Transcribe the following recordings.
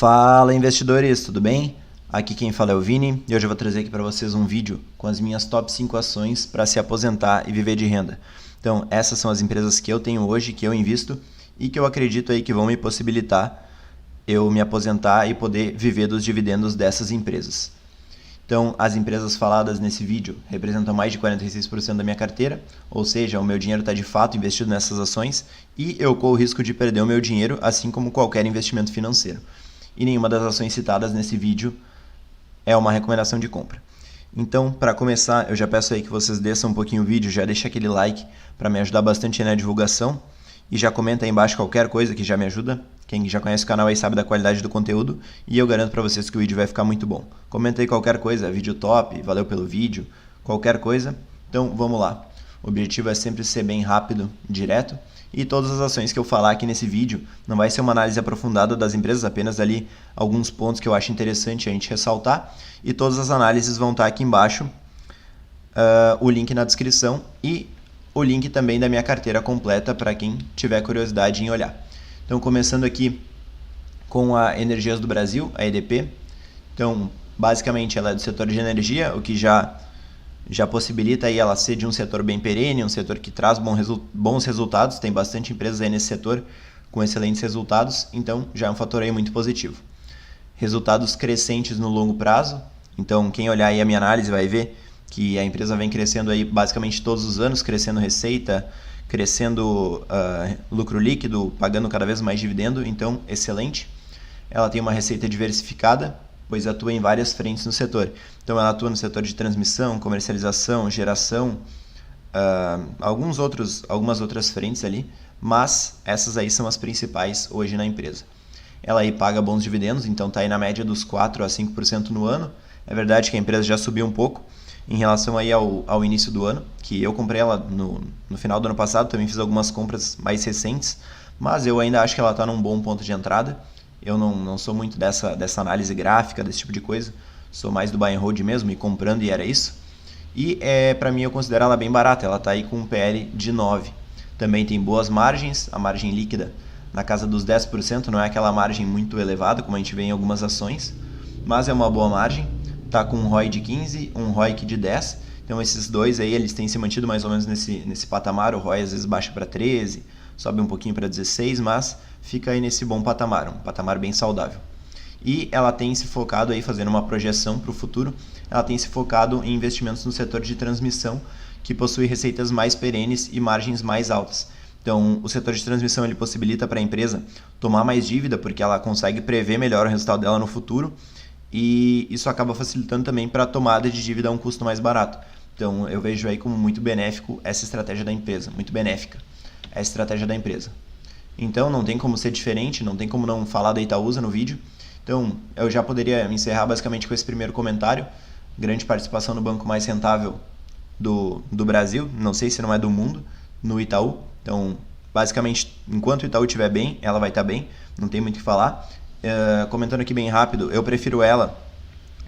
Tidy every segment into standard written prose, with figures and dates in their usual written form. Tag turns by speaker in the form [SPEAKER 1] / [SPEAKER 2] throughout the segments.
[SPEAKER 1] Fala investidores, tudo bem? Aqui quem fala é o Vini e hoje eu vou trazer aqui para vocês um vídeo com as minhas top 5 ações para se aposentar e viver de renda. Então essas são as empresas que eu tenho hoje, que eu invisto e que eu acredito aí que vão me possibilitar eu me aposentar e poder viver dos dividendos dessas empresas. Então as empresas faladas nesse vídeo representam mais de 46% da minha carteira, ou seja, o meu dinheiro está de fato investido nessas ações e eu corro o risco de perder o meu dinheiro, assim como qualquer investimento financeiro. E nenhuma das ações citadas nesse vídeo é uma recomendação de compra. Então, para começar, eu já peço aí que vocês desçam um pouquinho o vídeo, já deixa aquele like para me ajudar bastante na divulgação e já comenta aí embaixo qualquer coisa que já me ajuda. Quem já conhece o canal aí sabe da qualidade do conteúdo e eu garanto para vocês que o vídeo vai ficar muito bom. Comenta aí qualquer coisa, vídeo top, valeu pelo vídeo, qualquer coisa. Então, vamos lá. O objetivo é sempre ser bem rápido, direto. E todas as ações que eu falar aqui nesse vídeo não vai ser uma análise aprofundada das empresas, apenas ali alguns pontos que eu acho interessante a gente ressaltar. E todas as análises vão estar aqui embaixo, o link na descrição e o link também da minha carteira completa para quem tiver curiosidade em olhar. Então, começando aqui com a Energias do Brasil, a EDP. Então, basicamente ela é do setor de energia, o que já possibilita aí ela ser de um setor bem perene, um setor que traz bons resultados, tem bastante empresas aí nesse setor com excelentes resultados, então já é um fator aí muito positivo. Resultados crescentes no longo prazo, então quem olhar aí a minha análise vai ver que a empresa vem crescendo aí basicamente todos os anos, crescendo receita, crescendo lucro líquido, pagando cada vez mais dividendo, então excelente. Ela tem uma receita diversificada, pois atua em várias frentes no setor. Então ela atua no setor de transmissão, comercialização, geração, algumas outras frentes ali, mas essas aí são as principais hoje na empresa. Ela aí paga bons dividendos, então está aí na média dos 4 a 5% no ano. É verdade que a empresa já subiu um pouco em relação aí ao início do ano, que eu comprei ela no final do ano passado, também fiz algumas compras mais recentes, mas eu ainda acho que ela está num bom ponto de entrada. Eu não sou muito dessa análise gráfica, desse tipo de coisa. Sou mais do buy and hold mesmo, ir comprando e era isso. E para mim eu considero ela bem barata, ela está aí com um PL de 9. Também tem boas margens, a margem líquida na casa dos 10%, não é aquela margem muito elevada como a gente vê em algumas ações, mas é uma boa margem. Está com um ROI de 15, um ROIC de 10. Então esses dois aí eles têm se mantido mais ou menos nesse patamar. O ROI às vezes baixa para 13, sobe um pouquinho para 16, mas fica aí nesse bom patamar, um patamar bem saudável. E ela tem se focado aí, fazendo uma projeção para o futuro, ela tem se focado em investimentos no setor de transmissão, que possui receitas mais perenes e margens mais altas. Então, o setor de transmissão ele possibilita para a empresa tomar mais dívida, porque ela consegue prever melhor o resultado dela no futuro, e isso acaba facilitando também para a tomada de dívida a um custo mais barato. Então, eu vejo aí como muito benéfico essa estratégia da empresa, muito benéfica a estratégia da empresa. Então, não tem como ser diferente, não tem como não falar da Itaúsa no vídeo. Então, eu já poderia me encerrar basicamente com esse primeiro comentário. Grande participação no banco mais rentável do Brasil, não sei se não é do mundo, no Itaú. Então, basicamente, enquanto o Itaú estiver bem, ela vai estar bem, não tem muito o que falar. Comentando aqui bem rápido, eu prefiro ela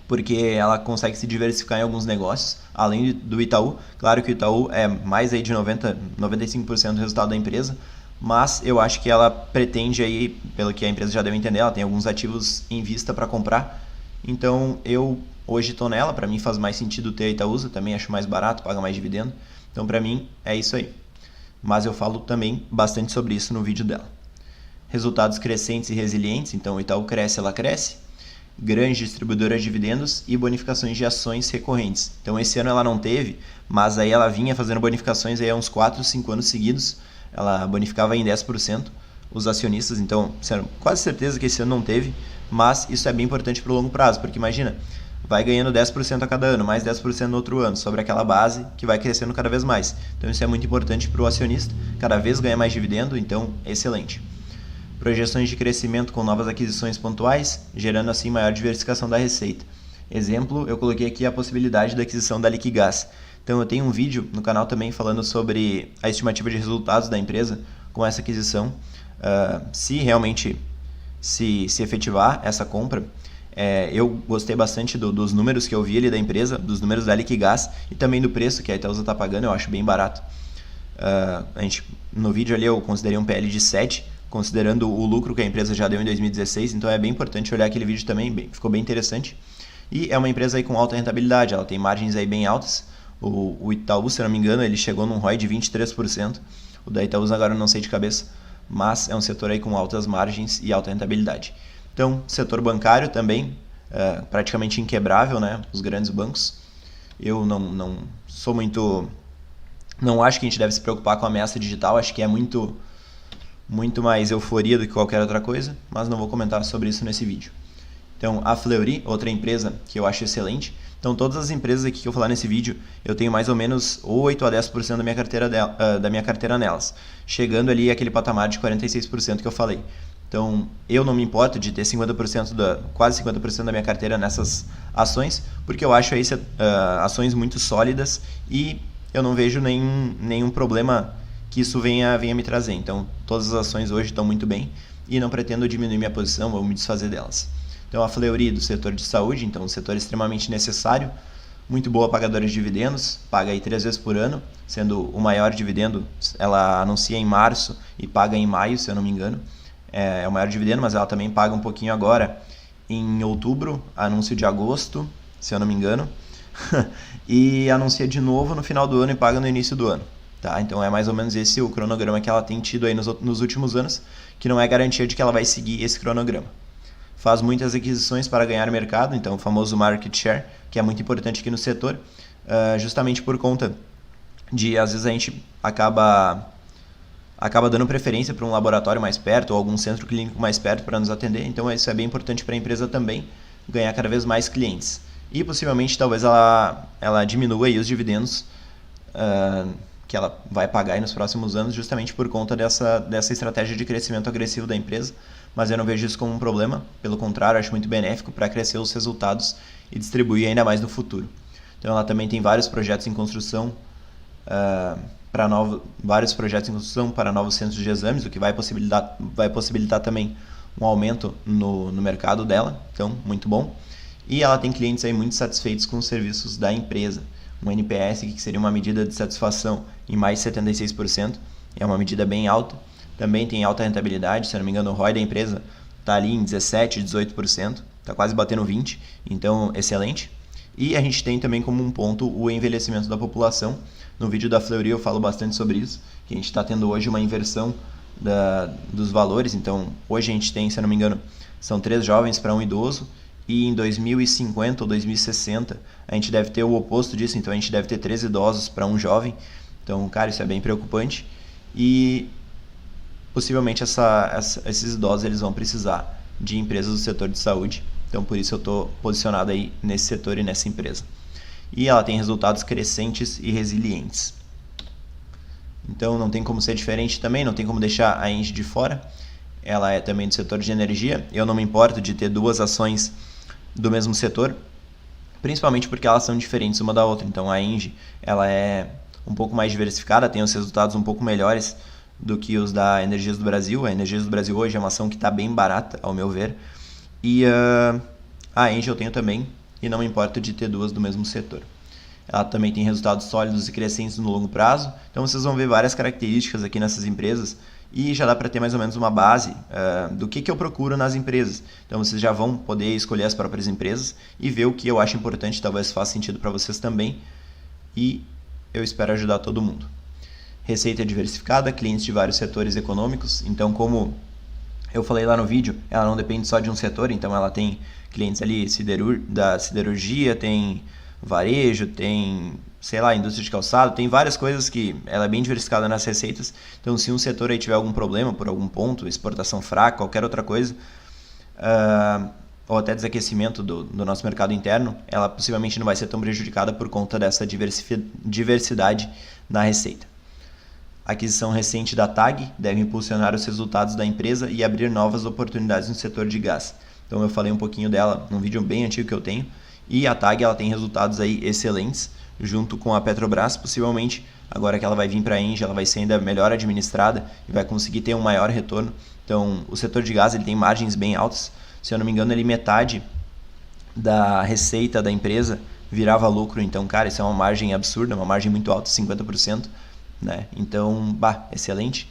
[SPEAKER 1] porque ela consegue se diversificar em alguns negócios, além do Itaú. Claro que o Itaú é mais aí de 95% do resultado da empresa, mas eu acho que ela pretende aí, pelo que a empresa já deu a entender, ela tem alguns ativos em vista para comprar. Então eu hoje estou nela, para mim faz mais sentido ter a Itaúsa, também acho mais barato, paga mais dividendo. Então para mim é isso aí. Mas eu falo também bastante sobre isso no vídeo dela. Resultados crescentes e resilientes, então o Itaú cresce, ela cresce. Grande distribuidora de dividendos e bonificações de ações recorrentes. Então esse ano ela não teve, mas aí ela vinha fazendo bonificações aí há uns 4, 5 anos seguidos. Ela bonificava em 10% os acionistas, então quase certeza que esse ano não teve, mas isso é bem importante para o longo prazo, porque imagina, vai ganhando 10% a cada ano, mais 10% no outro ano, sobre aquela base que vai crescendo cada vez mais. Então isso é muito importante para o acionista, cada vez ganha mais dividendo, então excelente. Projeções de crescimento com novas aquisições pontuais, gerando assim maior diversificação da receita. Exemplo, eu coloquei aqui a possibilidade da aquisição da Liquigás. Então eu tenho um vídeo no canal também falando sobre a estimativa de resultados da empresa com essa aquisição. Se realmente se efetivar essa compra, eu gostei bastante dos números que eu vi ali da empresa, dos números da Liquigás e também do preço que a Itaúsa está pagando, eu acho bem barato. No vídeo ali eu considerei um PL de 7, considerando o lucro que a empresa já deu em 2016, então é bem importante olhar aquele vídeo também, ficou bem interessante. E é uma empresa aí com alta rentabilidade, ela tem margens aí bem altas. O Itaú, se eu não me engano, ele chegou num ROI de 23%, o da Itaú agora eu não sei de cabeça, mas é um setor aí com altas margens e alta rentabilidade. Então, setor bancário também, praticamente inquebrável, né? Os grandes bancos. Eu não sou muito... Não acho que a gente deve se preocupar com a ameaça digital, acho que é muito mais euforia do que qualquer outra coisa, mas não vou comentar sobre isso nesse vídeo. Então, a Fleury, outra empresa que eu acho excelente. Então, todas as empresas aqui que eu falar nesse vídeo, eu tenho mais ou menos 8 a 10% da minha carteira nelas, chegando ali àquele patamar de 46% que eu falei. Então, eu não me importo de ter quase 50% da minha carteira nessas ações, porque eu acho aí ações muito sólidas e eu não vejo nenhum problema que isso venha me trazer. Então, todas as ações hoje estão muito bem e não pretendo diminuir minha posição ou me desfazer delas. Então, a Fleury do setor de saúde, então um setor extremamente necessário, muito boa pagadora de dividendos, paga aí 3 vezes por ano, sendo o maior dividendo, ela anuncia em março e paga em maio, se eu não me engano. É o maior dividendo, mas ela também paga um pouquinho agora em outubro, anúncio de agosto, se eu não me engano, e anuncia de novo no final do ano e paga no início do ano. Tá? Então é mais ou menos esse o cronograma que ela tem tido aí nos últimos anos, que não é garantia de que ela vai seguir esse cronograma. Faz muitas aquisições para ganhar mercado, então o famoso market share, que é muito importante aqui no setor, justamente por conta de, às vezes, a gente acaba dando preferência para um laboratório mais perto ou algum centro clínico mais perto para nos atender, então isso é bem importante para a empresa também, ganhar cada vez mais clientes. E possivelmente talvez ela diminua aí os dividendos que ela vai pagar aí nos próximos anos, justamente por conta dessa estratégia de crescimento agressivo da empresa, mas eu não vejo isso como um problema, pelo contrário, acho muito benéfico para crescer os resultados e distribuir ainda mais no futuro. Então ela também tem vários projetos em construção para novos centros de exames, o que vai possibilitar também um aumento no mercado dela, então muito bom. E ela tem clientes aí muito satisfeitos com os serviços da empresa. Um NPS, que seria uma medida de satisfação em mais de 76%, é uma medida bem alta. Também tem alta rentabilidade, se eu não me engano o ROI da empresa está ali em 17%, 18%, está quase batendo 20%, então excelente. E a gente tem também como um ponto o envelhecimento da população. No vídeo da Fleury eu falo bastante sobre isso, que a gente está tendo hoje uma inversão dos valores. Então hoje a gente tem, se eu não me engano, são 3 jovens para um idoso, e em 2050 ou 2060 a gente deve ter o oposto disso, então a gente deve ter 3 idosos para um jovem. Então, cara, isso é bem preocupante e possivelmente esses idosos eles vão precisar de empresas do setor de saúde. Então, por isso eu estou posicionado aí nesse setor e nessa empresa. E ela tem resultados crescentes e resilientes. Então, não tem como ser diferente também, não tem como deixar a Engie de fora. Ela é também do setor de energia. Eu não me importo de ter 2 ações do mesmo setor, principalmente porque elas são diferentes uma da outra. Então, a Engie ela é um pouco mais diversificada, tem os resultados um pouco melhores do que os da Energias do Brasil. A Energias do Brasil hoje é uma ação que está bem barata, ao meu ver. E a Engie eu tenho também, e não me importo de ter 2 do mesmo setor. Ela também tem resultados sólidos e crescentes no longo prazo. Então vocês vão ver várias características aqui nessas empresas e já dá para ter mais ou menos uma base do que eu procuro nas empresas. Então vocês já vão poder escolher as próprias empresas e ver o que eu acho importante, talvez faça sentido para vocês também. E eu espero ajudar todo mundo. Receita diversificada, clientes de vários setores econômicos. Então, como eu falei lá no vídeo, ela não depende só de um setor, então ela tem clientes ali da siderurgia, tem varejo, tem, sei lá, indústria de calçado, tem várias coisas que ela é bem diversificada nas receitas. Então, se um setor aí tiver algum problema por algum ponto, exportação fraca, qualquer outra coisa, ou até desaquecimento do nosso mercado interno, ela possivelmente não vai ser tão prejudicada por conta dessa diversidade na receita. A aquisição recente da TAG deve impulsionar os resultados da empresa e abrir novas oportunidades no setor de gás. Então eu falei um pouquinho dela num vídeo bem antigo que eu tenho, e a TAG ela tem resultados aí excelentes, junto com a Petrobras. Possivelmente, agora que ela vai vir para a Engie, ela vai ser ainda melhor administrada e vai conseguir ter um maior retorno. Então o setor de gás ele tem margens bem altas. Se eu não me engano, ele metade da receita da empresa virava lucro. Então, cara, isso é uma margem absurda, uma margem muito alta, 50%. Né? Então, excelente.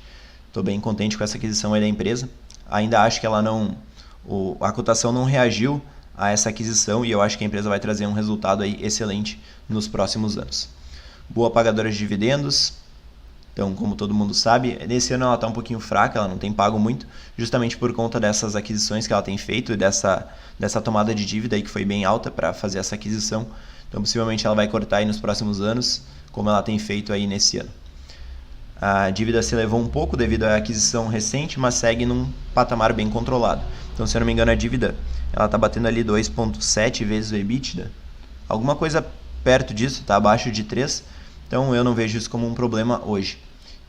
[SPEAKER 1] Estou bem contente com essa aquisição aí da empresa. Ainda acho que a cotação não reagiu a essa aquisição e eu acho que a empresa vai trazer um resultado aí excelente nos próximos anos. Boa pagadora de dividendos. Então, como todo mundo sabe, nesse ano ela está um pouquinho fraca, ela não tem pago muito, justamente por conta dessas aquisições que ela tem feito e dessa tomada de dívida aí que foi bem alta para fazer essa aquisição. Então, possivelmente ela vai cortar aí nos próximos anos, como ela tem feito aí nesse ano. A dívida se elevou um pouco devido à aquisição recente, mas segue num patamar bem controlado. Então, se eu não me engano, a dívida ela está batendo ali 2,7 vezes o EBITDA, alguma coisa perto disso, está abaixo de 3. Então eu não vejo isso como um problema hoje.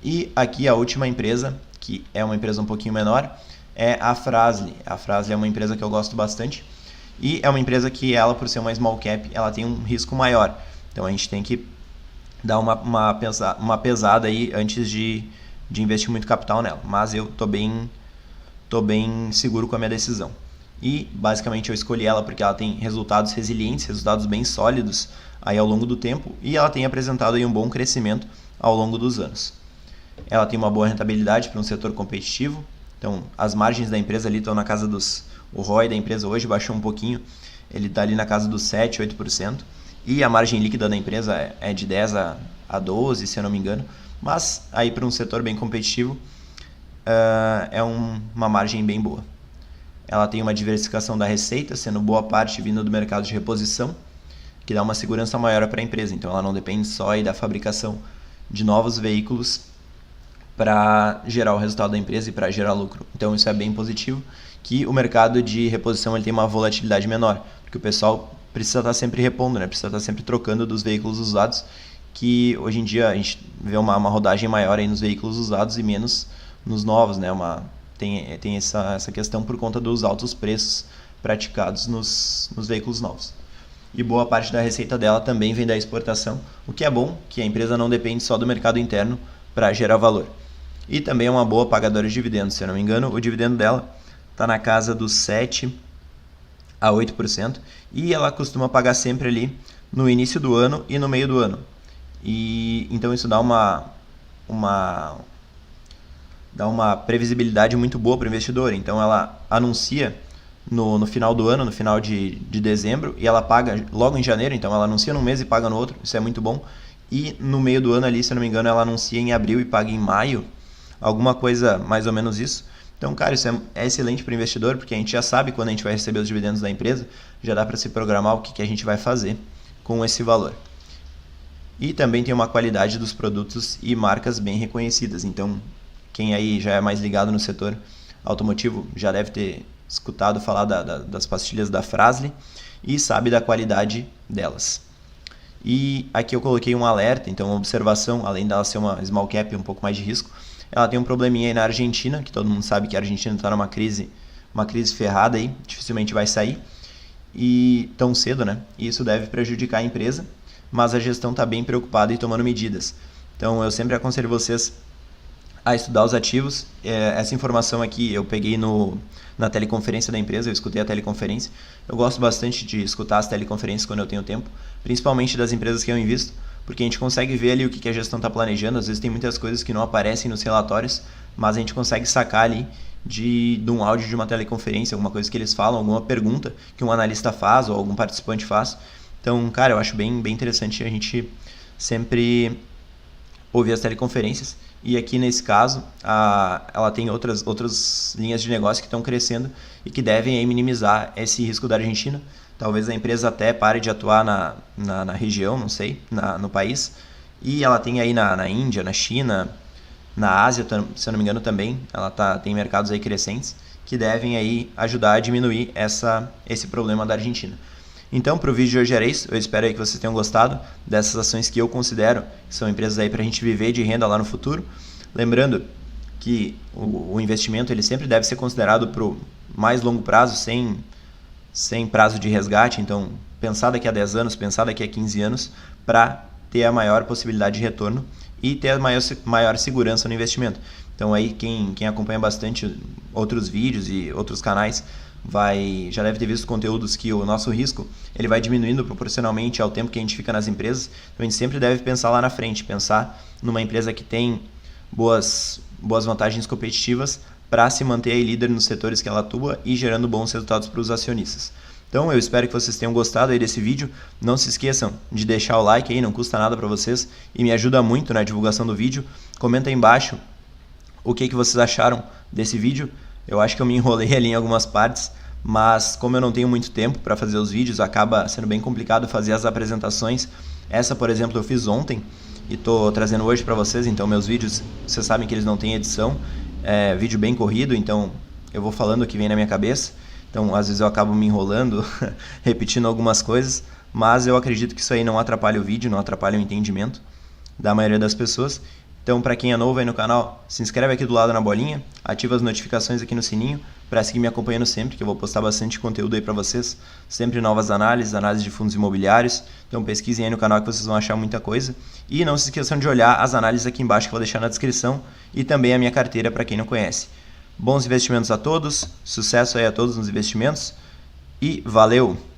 [SPEAKER 1] E aqui a última empresa, que é uma empresa um pouquinho menor, é a Fras-le. A Fras-le é uma empresa que eu gosto bastante e é uma empresa que ela, por ser uma small cap, ela tem um risco maior. Então a gente tem que dar uma pesada aí antes de investir muito capital nela. Mas eu tô bem seguro com a minha decisão. E basicamente eu escolhi ela porque ela tem resultados resilientes, resultados bem sólidos aí ao longo do tempo e ela tem apresentado aí um bom crescimento ao longo dos anos. Ela tem uma boa rentabilidade para um setor competitivo, então as margens da empresa ali estão na casa o ROI da empresa hoje baixou um pouquinho, ele está ali na casa dos 7, 8% e a margem líquida da empresa é de 10 a 12, se eu não me engano, mas aí para um setor bem competitivo é uma margem bem boa. Ela tem uma diversificação da receita, sendo boa parte vindo do mercado de reposição, que dá uma segurança maior para a empresa. Então ela não depende só aí da fabricação de novos veículos para gerar o resultado da empresa e para gerar lucro. Então isso é bem positivo, que o mercado de reposição ele tem uma volatilidade menor, porque o pessoal precisa estar sempre repondo, né? Precisa estar sempre trocando dos veículos usados, que hoje em dia a gente vê uma rodagem maior aí nos veículos usados e menos nos novos, né? Tem essa questão por conta dos altos preços praticados nos veículos novos. E boa parte da receita dela também vem da exportação, o que é bom, que a empresa não depende só do mercado interno para gerar valor. E também é uma boa pagadora de dividendos, se eu não me engano, o dividendo dela está na casa dos 7 a 8%, e ela costuma pagar sempre ali no início do ano e no meio do ano. E então isso dá uma previsibilidade muito boa para o investidor. Então ela anuncia no final do ano, no final de dezembro, e ela paga logo em janeiro, então ela anuncia num mês e paga no outro, isso é muito bom. E no meio do ano ali, se eu não me engano, ela anuncia em abril e paga em maio, alguma coisa mais ou menos isso. Então, cara, isso é excelente para o investidor, porque a gente já sabe quando a gente vai receber os dividendos da empresa, já dá para se programar o que a gente vai fazer com esse valor. E também tem uma qualidade dos produtos e marcas bem reconhecidas, então quem aí já é mais ligado no setor automotivo já deve ter escutado falar das pastilhas da Fras-le e sabe da qualidade delas. E aqui eu coloquei um alerta, então uma observação, além dela ser uma small cap um pouco mais de risco, ela tem um probleminha aí na Argentina, que todo mundo sabe que a Argentina está numa crise ferrada aí, dificilmente vai sair, e tão cedo, né? E isso deve prejudicar a empresa, mas a gestão está bem preocupada e tomando medidas. Então eu sempre aconselho vocês a estudar os ativos. Essa informação aqui eu peguei na teleconferência da empresa, eu escutei a teleconferência. Eu gosto bastante de escutar as teleconferências quando eu tenho tempo, principalmente das empresas que eu invisto, porque a gente consegue ver ali o que a gestão está planejando. Às vezes tem muitas coisas que não aparecem nos relatórios, mas a gente consegue sacar ali de um áudio de uma teleconferência, alguma coisa que eles falam, alguma pergunta que um analista faz ou algum participante faz. Então, cara, eu acho bem interessante a gente sempre ouvir as teleconferências. E aqui nesse caso, ela tem outras linhas de negócio que estão crescendo e que devem aí minimizar esse risco da Argentina. Talvez a empresa até pare de atuar na região, não sei, no país. E ela tem aí na Índia, na China, na Ásia, se eu não me engano também, ela tem mercados aí crescentes que devem aí ajudar a diminuir esse problema da Argentina. Então, para o vídeo de hoje era isso. Eu espero aí que vocês tenham gostado dessas ações que eu considero que são empresas aí para a gente viver de renda lá no futuro. Lembrando que o investimento ele sempre deve ser considerado para o mais longo prazo, sem prazo de resgate. Então, pensar daqui a 10 anos, pensar daqui a 15 anos para ter a maior possibilidade de retorno e ter a maior segurança no investimento. Então, aí quem acompanha bastante outros vídeos e outros canais já deve ter visto conteúdos que o nosso risco ele vai diminuindo proporcionalmente ao tempo que a gente fica nas empresas. Então a gente sempre deve pensar lá na frente, pensar numa empresa que tem boas vantagens competitivas para se manter aí líder nos setores que ela atua e gerando bons resultados para os acionistas. Então eu espero que vocês tenham gostado aí desse vídeo. Não se esqueçam de deixar o like aí, não custa nada para vocês e me ajuda muito na divulgação do vídeo. Comenta aí embaixo o que vocês acharam desse vídeo. Eu acho que eu me enrolei ali em algumas partes, mas como eu não tenho muito tempo para fazer os vídeos, acaba sendo bem complicado fazer as apresentações. Essa, por exemplo, eu fiz ontem e estou trazendo hoje para vocês, então meus vídeos, vocês sabem que eles não têm edição, é vídeo bem corrido, então eu vou falando o que vem na minha cabeça. Então, às vezes eu acabo me enrolando, repetindo algumas coisas, mas eu acredito que isso aí não atrapalha o vídeo, não atrapalha o entendimento da maioria das pessoas. Então, para quem é novo aí no canal, se inscreve aqui do lado na bolinha, ativa as notificações aqui no sininho para seguir me acompanhando sempre, que eu vou postar bastante conteúdo aí para vocês, sempre novas análises de fundos imobiliários. Então, pesquisem aí no canal que vocês vão achar muita coisa. E não se esqueçam de olhar as análises aqui embaixo que eu vou deixar na descrição e também a minha carteira para quem não conhece. Bons investimentos a todos, sucesso aí a todos nos investimentos e valeu!